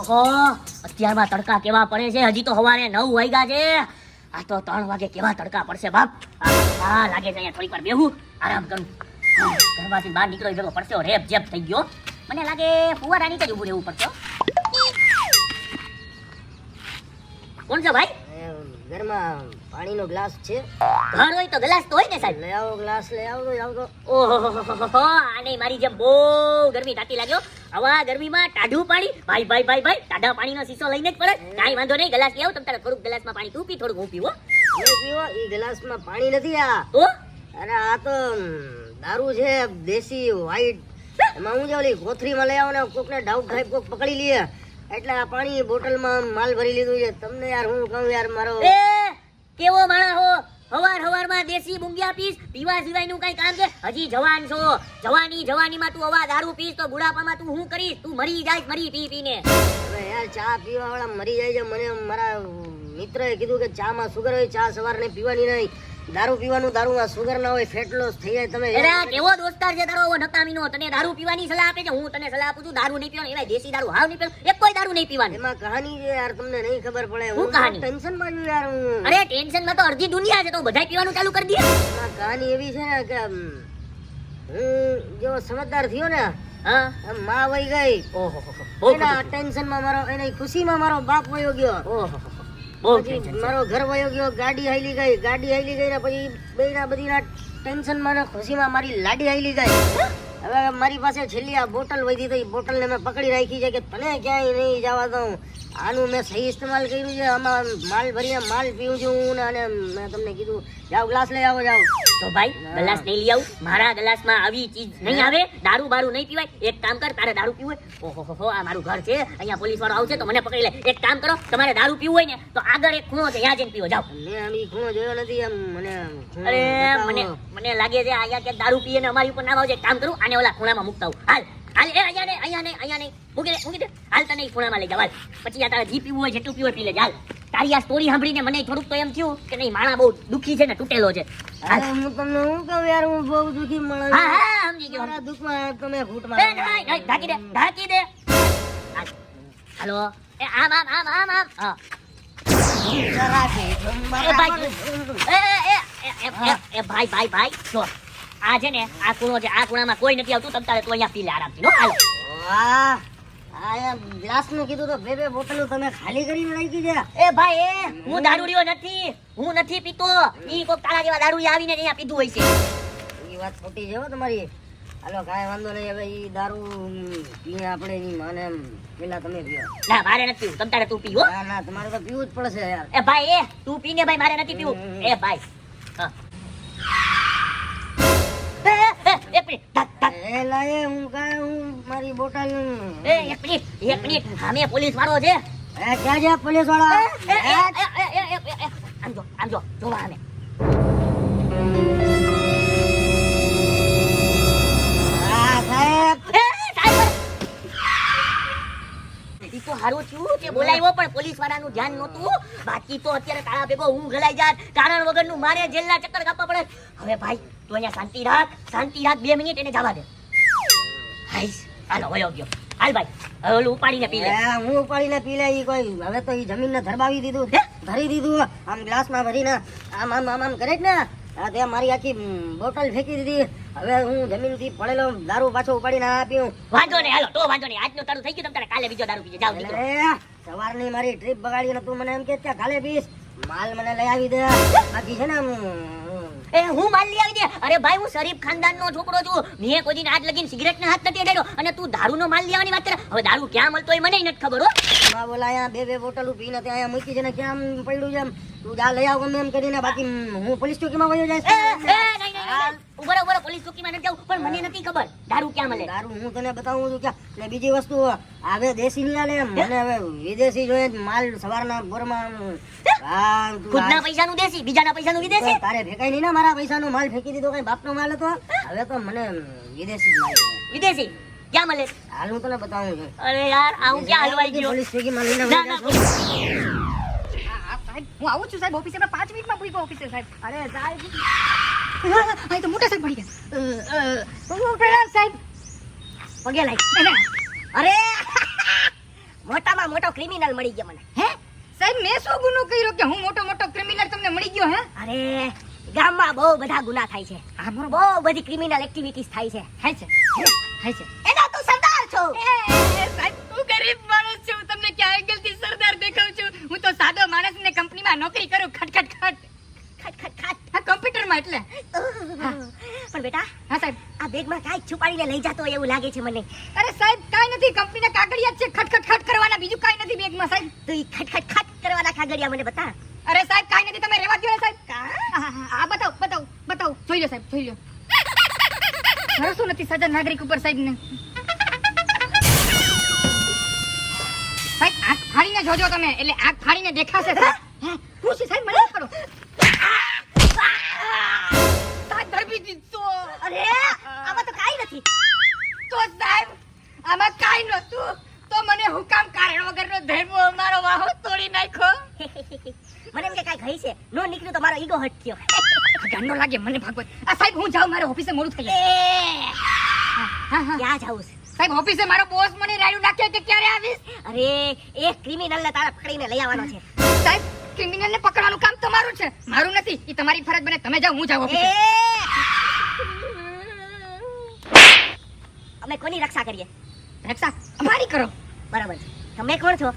ઓહો અત્યારમાં તડકા કેવા પડે છે, હજી તો સવારે 9 વાગ્યા છે. આ તો 3 વાગે કેવા તડકા પડશે બાપ. આ લાગે છે અહીંયા થોડીક વાર બેહું, આરામ કરું. ઘરમાંથી બહાર નીકળો ભેગો પડશે રેપ જેપ થઈ ગયો. મને લાગે ફુવારા નીચે જ ઊભું રહેવું પડશે. કોણ છે ભાઈ? ઘરમાં પાણીનો ગ્લાસ છે. ઘર હોય તો ગ્લાસ તો હોય ને સાહેબ. લઈ આવો ગ્લાસ, લઈ આવો તો આવો. ઓહો આને મારી જેમ બહુ ગરમી થાતી લાગ્યો. આવા ગરમીમાં ટાઢું પાણી ભાઈ ભાઈ ભાઈ ભાઈ ટાઢા પાણીનો શીશો લઈને જ પડે. કાઈ વાંધો નહીં, ગ્લાસ લઈ આવ. તમે તારે થોડુંક ગ્લાસમાં પાણી તું પી, થોડુંક હું પીવો. નહીં પીવો, ઈ ગ્લાસમાં પાણી નથી આ. તો અરે આ તો દારૂ છે, દેશી વ્હાઈટ. એમાં હું જે ઓલી કોથરીમાં લઈ આવો ને કોકને ડાઉટ થાય, કોક પકડી લે એટલે આ પાણી બોટલમાં માલ ભરી લીધું છે. તમને યાર હું કહું યાર, મારો એ કેવો માણા હો, હવારમાં દેશી મુંગિયા પીસ, પીવા સિવાયનું કઈ કામ છે? હજી જવાન છો, જવાનીમાં તું આવા દારૂ પીસ તો બુઢાપામાં તું શું કરીશ? તું મરી જાય, મરી પી પીને. હવે યાર ચા પીવા વાળા મરી જાય છે. મને મારા મિત્રએ કીધું કે ચામાં સુગર હોય, ચા સવારે પીવાની નહીં. દારૂ પીવાનું, દારૂમાં સુગર ના હોય, ફેટ લોસ થઈ જાય. તમે અરે કેવો દોસ્તાર છે તારો નકામીનો? તને દારૂ પીવાની સલાહ આપે છે, હું તને સલાહ આપું છું દારૂ નહીં પીવાનું. એવાય દેશી દારૂ હાવ નહીં પીવાનું, એક કોઈ દારૂ નહીં પીવાનું. એમાં કહાની છે યાર, તમને નહીં ખબર પડે. હું કહાની? ટેન્શન માં છું યાર હું. અરે ટેન્શન માં તો અડધી દુનિયા છે, તો બધાય પીવાનું ચાલુ કરી દે. એમાં કહાની એવી છે ને કે હું જેવો સમજદાર થયો ને, હા એમ માં વહી ગઈ. ઓહો બહુ એના ટેન્શન માં મારો, એની ખુશીમાં મારો બાપ વયો ગયો. ઓહો બહુ પછી મારો ઘર વયો ગયો, ગાડી હાલી ગઈ ને પછી બેના બધીના ટેન્શન માં ને ખુશીમાં મારી લાડી હાલી ગઈ. હવે મારી પાસે છેલ્લી આ બોટલ વધી હતી, બોટલ ને મેં પકડી રાખી છે કે તને ક્યાંય નહીં જવા દઉં. આનું મેં સહી ઇસ્તેમાલ કર્યું છે. આમાં માલ ભરીને માલ પીવું છું અને મેં તમને કીધું જાઓ ગ્લાસ લઈ આવો, જાઓ. તો ભાઈ ગ્લાસ નહીં લઈ આવું? મારા ગ્લાસમાં આવી ચીજ નહીં આવે. દારૂ બારૂ નહીં પીવાય. એક કામ કર, તારે દારૂ પીવું હોય, ઓહો આ મારું ઘર છે, અહીંયા પોલીસ વાળો આવશે તો મને પકડી લે. એક કામ કરો, તમારે દારૂ પીવું હોય ને તો આગળ એક ખૂણો છે, ત્યાં જઈને પીવો, જાઓ. મેં આમ ઈ ખૂણો જોયો નથી. એમ અરે મને લાગે છે અહીંયા ક્યાંક દારૂ પીએ ને અમારી ઉપર ના આવજે. કામ કરું, આને ઓલા ખૂણામાં મૂકતા આવું. હાલ હાલ, એ અહીંયા નહીં મૂકી દે. હાલ તને ઈ ખૂણામાં લઈ જાવ. હાલ પછી આ તારે જી પીવું હોય, જેટલું પીવું હોય પી લેજે. હાલ. તારી આ સ્ટોરી સાંભળીને મને થોડુંક તો એમ થયું કે નહીં, માણા બહુ દુખી છે ને, તૂટેલો છે. હું તમને હું કહું યાર, હું બહુ દુખી મળે. હા સમજી ગયો. મારા દુઃખમાં તમે ઘૂંટ એ મારો. નહીં, ઢાંકી દે. હાલો, એ આમ હા. એ ભાઈ જો આ છે ને, આ ખૂણો છે, આ ખૂણામાં કોઈ નથી આવતું. તમ તારે તું અહીંયા પી લે આરામથી. નો હાલો. વાહ, આ ગ્લાસ નું કીધું તો બે બોટલ તમે ખાલી કરીને રાખી છે. એ ભાઈ હું દારૂડિયો નથી, હું નથી પીતો. ઈ કોક તારા જેવા દારૂડિયા આવીને અહીંયા પીધું હોય છે. એ વાત ખોટી છે હો તમારી. હાલો કાંઈ વાંધો નહીં. હવે ઈ દારૂ પીને આપણે એની માને પેલા તમે પીઓ. ના મારે નથી પીવું, તમ તારે તું પીવો. ના તમારે તો પીવું જ પડશે યાર. એ ભાઈ તું પીને ભાઈ, મારે નથી પીવું. એ ભાઈ હા. એક મિનિટ. એ લાયે હું મારી બોટલ. એક મિનિટ સામે પોલીસ વાળો છે. ક્યાં છે પોલીસ વાળા? આમ જો જોવા આને. સાહેબ ઈ તો હારું થયું કે બોલાવ્યો, પણ પોલીસ વાળાનું ધ્યાન નહોતું. બાકી તો અત્યારે તારા ભેગો હું ગલાઈ જાત. કારણ વગરનું મારે જેલના ચક્કર કાપવા પડે. હવે ભાઈ તું અહીંયા શાંતિ રાખ. 2 મિનિટ એને જવા દે. હાઈસ હાલો વયો ગયો. હાલ ભાઈ હવે ઓલું ઉપાડીને પી લે. હું ઉપાડીને પી લે. ઈ કોઈ હવે તો ઈ જમીનને ધરબાવી દીધું, ધરી દીધું. આમ ગ્લાસમાં ભરીને આમ કરે જ ને. તે મારી આખી બોટલ ફેંકી દીધી. હવે હું જમીનથી પડેલો દારૂ પાછો ઉપાડીને આપ્યું. વાંધો નહીં, હાલો તો વાંધો નહીં. આજનું તારું થઈ ગયું, તમે કાલે બીજો દારૂ પીજે. જાઓ નીકળો. સવારની મારી ટ્રીપ બગાડી. તું મને એમ કે કાલે પીસ, માલ મને લઈ આવી દે. બાકી છે ને હું માલ લઈ આવી દે? અરે ભાઈ હું શરીફ ખાનદાનનો છોકરો છું. મેં કોઈ દિન આજ લગીને સિગરેટને હાથ નથી અડાડ્યો, અને તું દારૂનો માલ લઈ આવવાની વાત કરે. હવે દારૂ ક્યાં મળતો હોય મને નથી ખબર હો. માં બોલા અહીંયા બે બોટલ પીને ત્યાં અહીંયા મૂકી છે ને ક્યાં પડ્યું છે. તું જા લઈ આવ ગમે એમ કરીને. બાકી હું પોલીસ ચોકીમાં વયો જઈશ. ઉભો પોલીસ ચોકીમાં નથી જવું, પણ મને નથી ખબર દારૂ ક્યાં મળે. દારૂ હું તને બતાવું છું ક્યાં. ને બીજી વસ્તુ હવે દેશી નહીં આલે, મને હવે વિદેશી જોઈએ. માલ સવારના બોરમાં ખુદના પૈસાનું દેશી, બીજાના પૈસાનું વિદેશી. તારે ફેંકાય નહીં ને. મારા પૈસાનો માલ ફેંકી દીધો, કઈ બાપનો માલ હતો. હવે તો મને વિદેશી જ માલ. વિદેશી ક્યાં મળે? હાલ હું તને બતાવું છું. અરે યાર આવું ક્યાં હલવાઈ ગયો? પોલીસ ચોકીમાં લઈને હું આવું છું સાહેબ ઓફિસે. 5 મિનિટમાં પૂરી ઓફિસે સાહેબ. અરે સાહેબ ભાઈ તો મોટા સાહેબ પડી ગયા. સાહેબ પગે લાગ. અરે મોટામાં મોટો ક્રિમિનલ મળી ગયો મને. હે સાહેબ મેં શું ગુનો કર્યો કે હું મોટો ક્રિમિનલ તમને મળી ગયો? હે અરે ગામમાં બહુ બધા ગુના થાય છે. હા બરોબર બહુ બધી ક્રિમિનલ એક્ટિવિટીઝ થાય છે. થાય છે એના તું સરદાર છો. સાહેબ હું ગરીબ માણસ છું, તમને ક્યાં એંગલથી સરદાર દેખાઉં છું? હું તો સાદો માણસ ને કંપનીમાં નોકરી કરું. ખટ ખટ ખટ ખટ. હા કોમ્પ્યુટરમાં એટલે. પણ બેટા હા સાહેબ. આ બેગમાં કાંઈક છુપાડીને લઈ જતો હોય એવું લાગે છે મને. અરે સાહેબ કાઈ નથી, કંપનીના કાગળિયા જ છે. ખટ કરવાના, બીજું કાઈ નથી બેગમાં સાહેબ. તો ઈ ખટ ખટ ખટ કરવાના કાગળિયા મને બતા. અરે સાહેબ કાઈ નથી, તમે રહેવા દો ને સાહેબ. હા બતાવ જોઈ લો સાહેબ, જોઈ લો. ભરોસો નથી સજ્જન નાગરિક ઉપર સાહેબ ને. સાહેબ આંખ ફાડીને જોજો તમે, એટલે આંખ ફાડીને દેખાશે સાહેબ. હે હું છે સાહેબ, મને કરો. સાહેબ ધરબી દીધો. અરે આમાં તો કાંઈ નથી. તો સાહેબ આમાં કાઈ નતું તો મને હુકામ કારણ વગરનો ધર્મો મારો વાહો તોડી નાખ્યો. મને એમ કે કાંઈ ગઈ છે. નો નીકળ્યું તો મારો ઈગો હટ થયો. ગાંડો લાગે મને ભાગવત. આ સાહેબ હું જાઉં, મારે ઓફિસે મોડું થઈ જાય. હા ક્યાં જાવું છે? સાહેબ ઓફિસે મારો બોસ મને રાડું નાખે કે ક્યારે આવીશ. અરે એક ક્રિમિનલને તારા પકડીને લઈ આવવાનો છે. સાહેબ ક્રિમિનલને પકડવાનું કામ તમારું છે, મારું નથી. એ તમારી ફરજ બને, તમે જાઓ હું જાઉં ઓફિસે. અમે કોની રક્ષા કરીએ? રક્ષા અમારી કરો. બરાબર છે. તમે કોણ છો?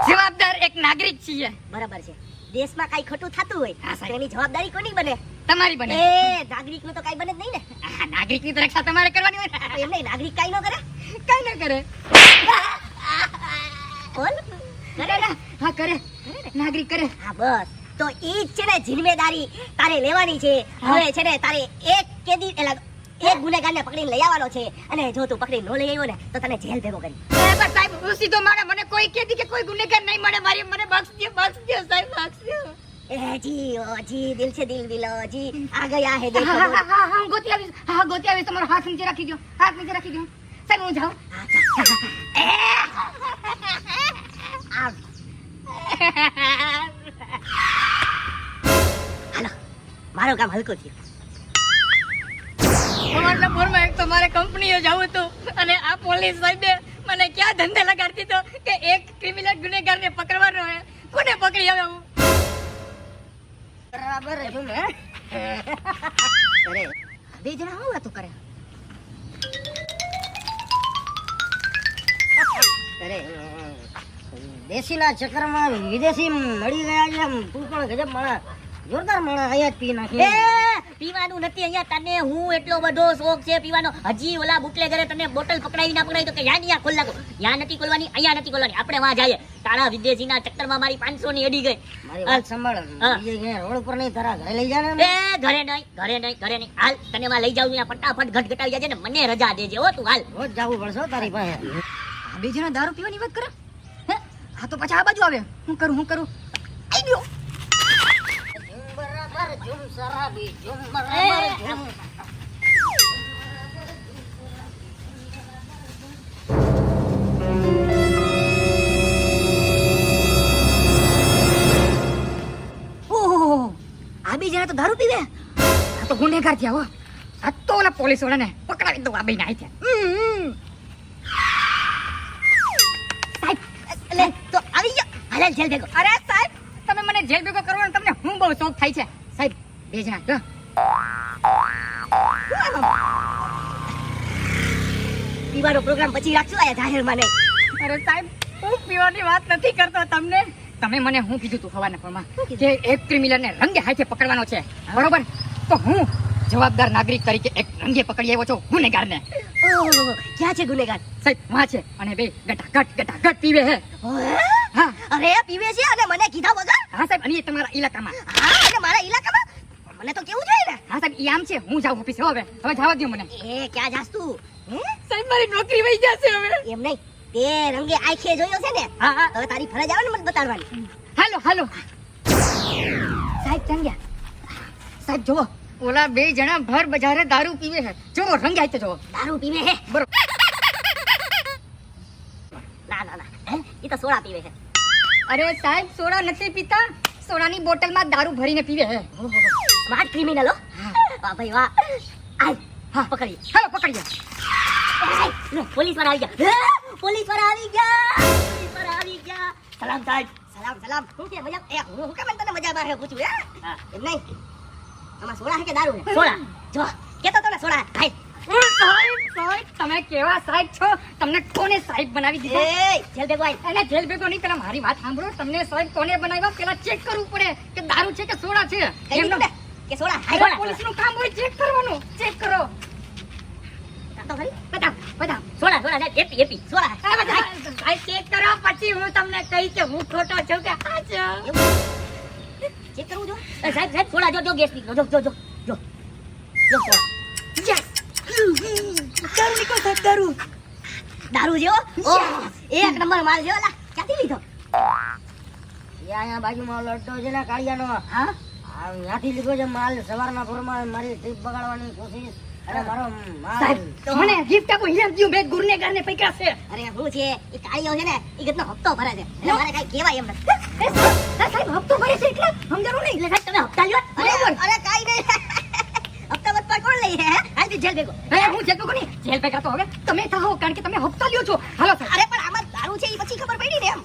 જવાબદાર એક નાગરિક છીએ. બરાબર છે. દેશમાં કાંઈ ખોટું થતું હોય હા, સાહેબ. તો એની જવાબદારી કોની બને? તમારી બને. નાગરિકનું તો કાંઈ બને જ નહીં ને. આ નાગરિકની તો રક્ષા તમારે કરવાની હોય ને. એમ નહીં, નાગરિક કાંઈ ન કરે. કાઈ ન કરે. બોલ કરે ને? હા કરે. નાગરિક કરે. હા બસ તો ઈ જ છે ને જિમ્મેદારી તારે લેવાની છે. હવે છે ને તારે એક કેદી એલા એક ગુનેગારને પકડીને લઈ આવવાનો છે, અને જો તું પકડી ન લઈ આવ્યો ને તો તને જેલ ભેગો કરી. પણ સાહેબ હું સીધો માણે, મને કોઈ કહેતી કે કોઈ ગુનેગાર નહીં મળે. મારી મને બક્ષ દો સાહેબ, બક્ષ દો. એ જી દિલ से दिल मिलो जी आ गया है देखो. હા હું ગોતી આવીશ. તમારો હાથ નીચે રાખી દો. સાહેબ હું જાઉં. આવ. હાલો મારું કામ હલકું થયું. અમારા બોરમાં એક તો મારે કંપનીએ જવું હતું, અને આ પોલીસ સાહેબે મને ક્યાં ધંધે લગાડી દીધો કે એક ક્રિમિનલ ગુનેગારને પકડવાનો હે. કોને પકડી હવે હું? બરાબર જો ને. અરે બે જણા શું વાતો કરે? અરે દેશીના ચક્કરમાં વિદેશી મળી ગયા છે. તું પણ ગજબ માણસ, જોરદાર માણસ. અહીંયા જ પી નાખી. પીવાનું નથી અહીંયા. તને હું એટલો બધો શોખ છે પીવાનો. હજી ઓલા બુટલેગરે તને બોટલ પકડાવી ના પકડાવી તો કે યા ખોલ નાખો. યા નથી ખોલવાની, અહીંયા નથી ખોલવાની. આપણે વાં જઈએ. તારા વિદેશીના ચક્કરમાં મારી 500 ની અડી ગઈ. મારી વાત સાંભળ. બીજે ક્યાંય રોડ ઉપર નહીં, તારા ઘરે લઈ જા ને. ઘરે નહીં. હાલ તને માં લઈ જાઉં ત્યાં ફટાફટ ઘટઘટાવી જાજે ને મને રજા દેજે હો. તું હાલ. રોજ જાવું પડશે હો તારી પાસે. આ બે જણા દારૂ પીવાની વાત કરે. હે હા તો પછી આ બાજુ આવે. હું કરું આઈ ગયો. ઝુમ બરાબર ઝુમ શરાબી ઝુમ બરાબર ઝુમ. ઓહો આ બે જણા તો દારૂ પીવે. આ તો ગુનેગાર થયા હો. આ તો ઓલા પોલીસ વાળાને પકડાવી દો. આ બે ના આઈ સાહેબ લે તો આવી ગયો. હાલ જેલ ભેગો. અરે સાહેબ તમે મને જેલ ભેગો કરવાનો તમને હું બહુ શોખ થાય છે. સાહેબ બે જણા જો. પીવાનો પ્રોગ્રામ પછી રાખશું આયા જાહેરમાં નહીં. અરે સાહેબ હું પીવાની વાત નથી કરતો તમને. તમે મને હું કીધું તું હવાના ફોનમાં કે એક ક્રિમિનલને રંગે હાથે પકડવાનો છે, બરોબર? તો હું જવાબદાર નાગરિક તરીકે એક રંગે પકડી આવ્યો છું ગુનેગારને. ઓહો ક્યાં છે ગુનેગાર? સાહેબ વાં છે, અને બે ગટાગટ પીવે હે. હા અરે પીવે છે અને મને કીધા વગર? હા સાહેબ, અને એ તમારા ઇલાકામાં. હા અને મારા ઇલાકામાં મને તો કેવું જોઈએ ને. હા સાહેબ, ઈ આમ છે. હું જાઉં ઓફિસે હવે જવા દો મને. એ ક્યાં જાસ તું? સાહેબ મારી નોકરી વહી જશે હવે. એમ નહીં, તે રંગે આંખે જોયો છે ને. હા હવે તારી ફરજ આવે ને મને બતાડવાની. હાલો સાહેબ ચંગ્યા. સાહેબ જુઓ, ઓલા બે જણા ભર બજારે દારૂ પીવે છે. જુઓ રંગે હાથે જુઓ. દારૂ પીવે હે? બરોબર. ના એ તો સોડા પીવે છે. અરે સાહેબ સોડા નથી પીતા, સોડાની બોટલમાં દારૂ ભરીને પીવે છે. સ્માર્ટ ક્રિમિનલ હો. વાહ ભાઈ વાહ. આય હા પકડી. હાલો પકડી ગયા. પોલીસ વાળા આવી ગયા. પોલીસ વાળા આવી ગયા. સલામ સાહેબ. સલામ સલામ. શું કે મજા? એ હું કેમ તને મજા બહાર પૂછું હે? હા. એમ નહીં. આમાં સોડા હે કે દારૂ હે? સોડા. જો કેતો તો ને સોડા. હાય. સાહેબ, તમે કેવા સાહેબ છો? તમને કોને સાહેબ બનાવી દીધા? એ જેલ ભેગો આય. એને જેલ ભેગો નહીં, પેલા મારી વાત સાંભળો. તમને સાહેબ કોને બનાવ્યા પેલા ચેક કરવું પડે કે દારૂ છે કે સોડા છે. કઈ એમનો દીધું ને? કે સોડા. હાય આ સોડા. પોલીસનું કામ હોય ચેક કરવાનું. ચેક કરો. તો ખરી. બતાવ, બતાવ. સોડા સાહેબ. એપી. સોડા. આ બતાવ. સાહેબ ચેક કરો, પછી હું તમને કહી કે હું ખોટો છું કે સાચો. ચેક કરવું જો. સાહેબ સોડા જો ગેસ નીકળો. જો સોડા. Yes. દારૂ નીકળો સાહેબ, દારૂ. દારૂ જેવો? ઓહ, એક નંબર માલ જેવો લા. ક્યાંથી લીધો? અહીંયા બાજુમાં લડ્ડો છે ને કાળિયાનો. હા આ ત્યાંથી લીધો છે માલ. સવારના પોરમાં મારી ટ્રીપ બગાડવાની કોશિશ. અરે મારો માલ. સાહેબ મને ગિફ્ટ આપો. હિરામ જીવ બે ગુનેગારને પકડ્યા છે. અરે હું છે એ કાળિયો છે ને એ કેટલો હપ્તો ભરે છે એટલે મારે કઈ કહેવાય એમ નથી. સાહેબ હપ્તો ભરે છે એટલે સમજાણું નહીં. એટલે સાહેબ તમે હપ્તા લ્યો. અરે કાઈ નહીં. હપ્તા વત્તા કોણ લઈ હે? હાલથી જેલ ભેગો. હું જેલ ભેગો નહીં. જેલ ભેગા તો હવે તમે થાઓ, કારણ કે તમે હપ્તા લ્યો છો. હાલો સાહેબ. અરે પણ આમાં દારૂ છે એ પછી ખબર પડી ને એમ.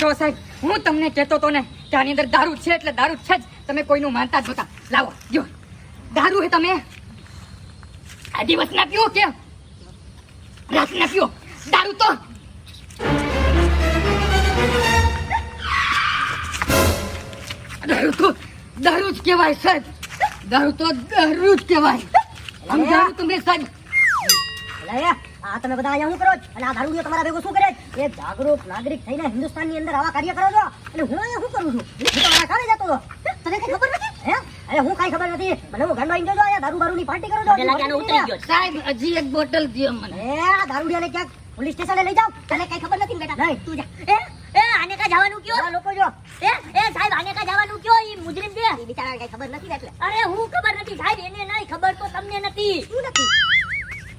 જો સાહેબ હું તમને કહેતો તો ને કે આની અંદર દારૂ છે એટલે દારૂ છે જ. તમે કોઈનું માનતા જ નહોતા. લાવો જો દારૂ હે. તમે આ દિવસ ના પીઓ કે રાત ના પીઓ દારૂ તો દારૂ જ કહેવાય સાહેબ. દારૂ તો દારૂ જ કહેવાય. સમજાવું તમને સાહેબ? એટલે આ તમે બધા અહીંયા શું કરો છો? અને આ દારૂડિયો તમારા ભેગો શું કરે છે? એ જાગૃત નાગરિક થઈને હિન્દુસ્તાનની અંદર આવા કાર્ય કરો છો અને હું અહીંયા શું કરું છું? હું તો મારા કામે જતો હતો. તને કઈ ખબર નથી હે? અરે હું કાંઈ ખબર નથી. મને હું ગાંડો આઈને જોજો અહીંયા દારૂ બારૂની પાર્ટી કરો છો. મને લાગે આનો ઉતરી ગયો છે. સાહેબ હજી એક બોટલ દો મને. એ આ દારૂડિયાને ક્યાંક પોલીસ સ્ટેશને લઈ જાઓ. તને કઈ ખબર નથી ને બેટા? નહીં તું જા. એ આને કા જવાનું કયો? આ લોકો જો એ સાહેબ આને કા જવાનું કયો? ઈ મુજરીમ છે. એ બિચારાને કઈ ખબર નથી ને એટલે અરે હું ખબર નથી સાહેબ, એને નહીં ખબર તો તમને નથી. શું નથી.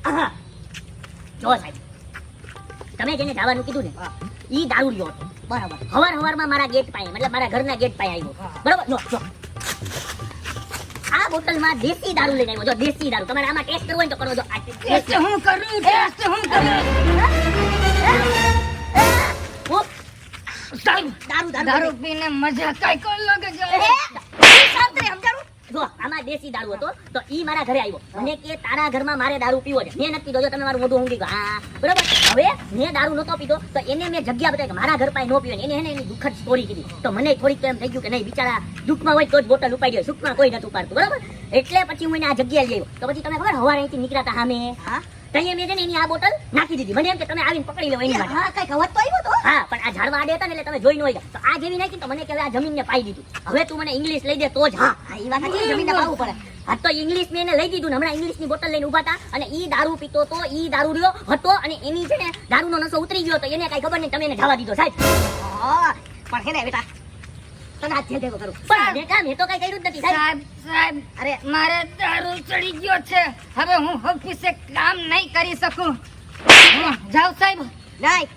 આહા. જો સાહેબ તમે જેને જવાનું કીધું ને ઈ દારૂડિયો હતો. બરાબર. હવારમાં મારા ગેટ પાસે, મતલબ મારા ઘરના ગેટ પાસે આવ્યો. બરોબર. જો આ બોટલમાં દેશી દારૂ લઈને આવ્યો. જો દેશી દારૂ. તમારે આમાં ટેસ્ટ કરવો હોય તો કરો. જો આ ટેસ્ટ હું કરું, ટેસ્ટ હું કરું. સાહેબ દારૂ પીને મજા કઈક અલગ જ આવે. જો આમાં દેશી દારૂ હતો તો ઈ મારા ઘરે આવ્યો. મને કે તારા ઘરમાં મારે દારૂ પીવો છે. મેં નથી પીધો. જો તમે મારું મોઢું ઊંઘી ગયો. હા બરોબર. હવે મેં દારૂ નતો પીધો તો એને મેં જગ્યા બતાવી કે મારા ઘર પાસે નો પીવે. એને એની દુઃખદ સ્ટોરી કીધી તો મને થોડીક એમ થઈ ગયું કે નહીં બિચારા દુઃખમાં હોય તો જ બોટલ ઉપાડી હોય, સુખમાં કોઈ નથી ઉપાડતું. બરોબર. એટલે પછી હું એને આ જગ્યાએ લઈ આવ્યો. તો પછી તમે ખબર હવારે અહીંથી નીકળ્યા સામે તઈએ મેં છે ને એની આ બોટલ નાખી દીધી. મને એમ કે તમે આવીને પકડી લો એની માટે. હા કઈ ખબર તો આવ્યો તો. હા પણ આ ઝાડવા આડે હતા ને એટલે તમે જોઈ ન હોય. તો આ જેવી નાખી તો મને કે હવે આ જમીનને પાઈ દીધું. હવે તું મને ઇંગ્લિશ લઈ દે તો જ. હા હા એ વાત સાચી. જમીનને પાવું પડે. હા તો ઇંગ્લિશ મેં એને લઈ દીધું ને હમણાં ઇંગ્લિશની બોટલ લઈને ઊભા હતા અને ઈ દારૂ પીતો તો ઈ દારૂડિયો હતો અને એની છે ને દારૂનો નશો ઉતરી ગયો તો એને કઈ ખબર નહીં. તમે એને જવા દીધો સાહેબ. હા પણ હે ને બેટા તને આ જેલ ભેગો કરું. પણ બેટા મેં તો કઈ કર્યું જ નથી સાહેબ. સાહેબ અરે મારે દારૂ ચડી ગયો છે. હવે હું ઓફિસે કામ નહીં કરી શકું. જાવ સાહેબ. નહીં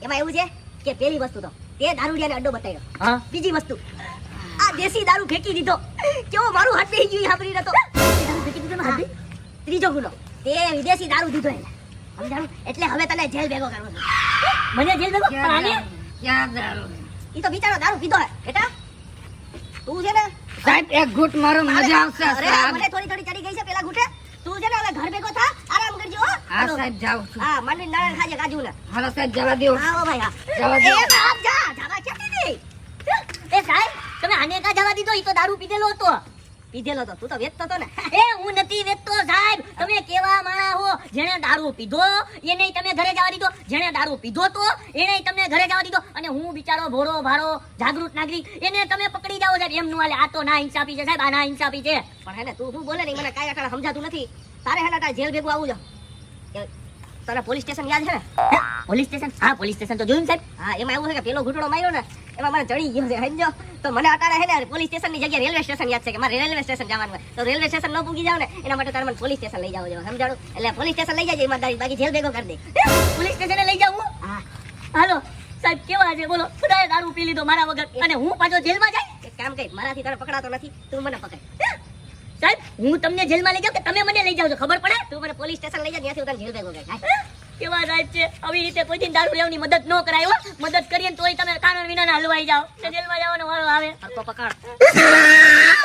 એમાં એવું છે કે પેલી વસ્તુ તો તે દારૂડિયાને અડ્ડો બતાવ્યો. હા બીજી વસ્તુ આ દેશી દારૂ ફેંકી દીધો. કેવો મારું હાથ બેહી ગયું સાંભળી નતો. ત્રીજો ગુનો તે વિદેશી દારૂ દીધો એને. સમજાણું? એટલે હવે તને જેલ ભેગો કરવો છે. મને જેલ ભેગો પણ આને ક્યાં દારૂ? ઈ તો બિચારો દારૂ પીધો હે બેટા. તું છે ને સાહેબ એક ઘૂંટ મારો મજા આવશે. અરે સાહેબ મને થોડી થોડી ચડી ગઈ છે પેલા ઘૂંટે. તું છે ને હવે ઘર ભેગો થા આરામ કરજો હો. હા સાહેબ જાઉં છું. હા મંડી નારાયણ ખાજે કાજુ ને. હાલો સાહેબ જવા દો. હા ઓ ભાઈ હા. જવા દો. એ બાપ જા જવા ક્યાંથી દે. એ સાહેબ તમે આને કા જવા દીધો? ઈ તો દારૂ પીધેલો હતો. પીધેલો તો તું તો વેચતો તો ને. એ હું નથી વેચતો સાહેબ. તમે કેવા માણા હો? જેણે દારૂ પીધો એને તમે ઘરે જવા દીધો. જેણે દારૂ પીધો તો એને તમને ઘરે જવા દીધો. અને હું બિચારો ભોળો ભારો જાગૃત નાગરિક એને તમે પકડી જાઓ સાહેબ. એમનું હાલે. આ તો ના ઇન્સાફી છે સાહેબ. આ ના ઇન્સાફી છે. પણ હે ને તું શું બોલે ને ઈ મને કાંઈ અટાણે સમજાતું નથી. તારે હે ને તારે જેલ ભેગું આવવું છે. તને પોલીસ સ્ટેશન યાદ છે ને? Police station? હા પોલીસ સ્ટેશન તો જોયું ને સાહેબ. હા એમાં એવું છે કે પેલો ઘૂંટડો માર્યો ને એમાં મને ચડી ગયો છે સમજો. તો મને અટાણે હે ને પોલીસ સ્ટેશનની જગ્યાએ રેલવે સ્ટેશન યાદ છે કે મારે રેલવે સ્ટેશન જવાનું હોય. તો રેલવે સ્ટેશન ન પૂગી જાવ ને એના માટે તારે મને પોલીસ સ્ટેશન લઈ જાવ જોઈએ. સમજાણું? એટલે પોલીસ સ્ટેશન લઈ જાય ઈમાનદારી, બાકી જેલ ભેગો કરી દે. પોલીસ સ્ટેશને લઈ જાઉં? હા હાલો સાહેબ કેવા છે બોલો? બધાએ દારૂ પી લીધો મારા વગર અને હું પાછો જેલમાં જાય? એક કામ કર, મારાથી તને પકડાતો નથી, તું મને પકડ. સાહેબ હું તમને જેલમાં લઈ જાઉં કે તમે મને લઈ જાવ છો? ખબર પડે? તું મને પોલીસ સ્ટેશન લઈ જા, ત્યાંથી હું તને જેલ ભેગો કરીશ. હાલ. કેવા સાહેબ છે આવી રીતે કોઈ દિન દારૂ લેવાની મદદ ન કરાય હો. મદદ કરીએ ને તોય તમે કાનૂન વિનાના હલવાઈ જાઓ ને જેલમાં જવાનો વારો આવે હરકો પકડ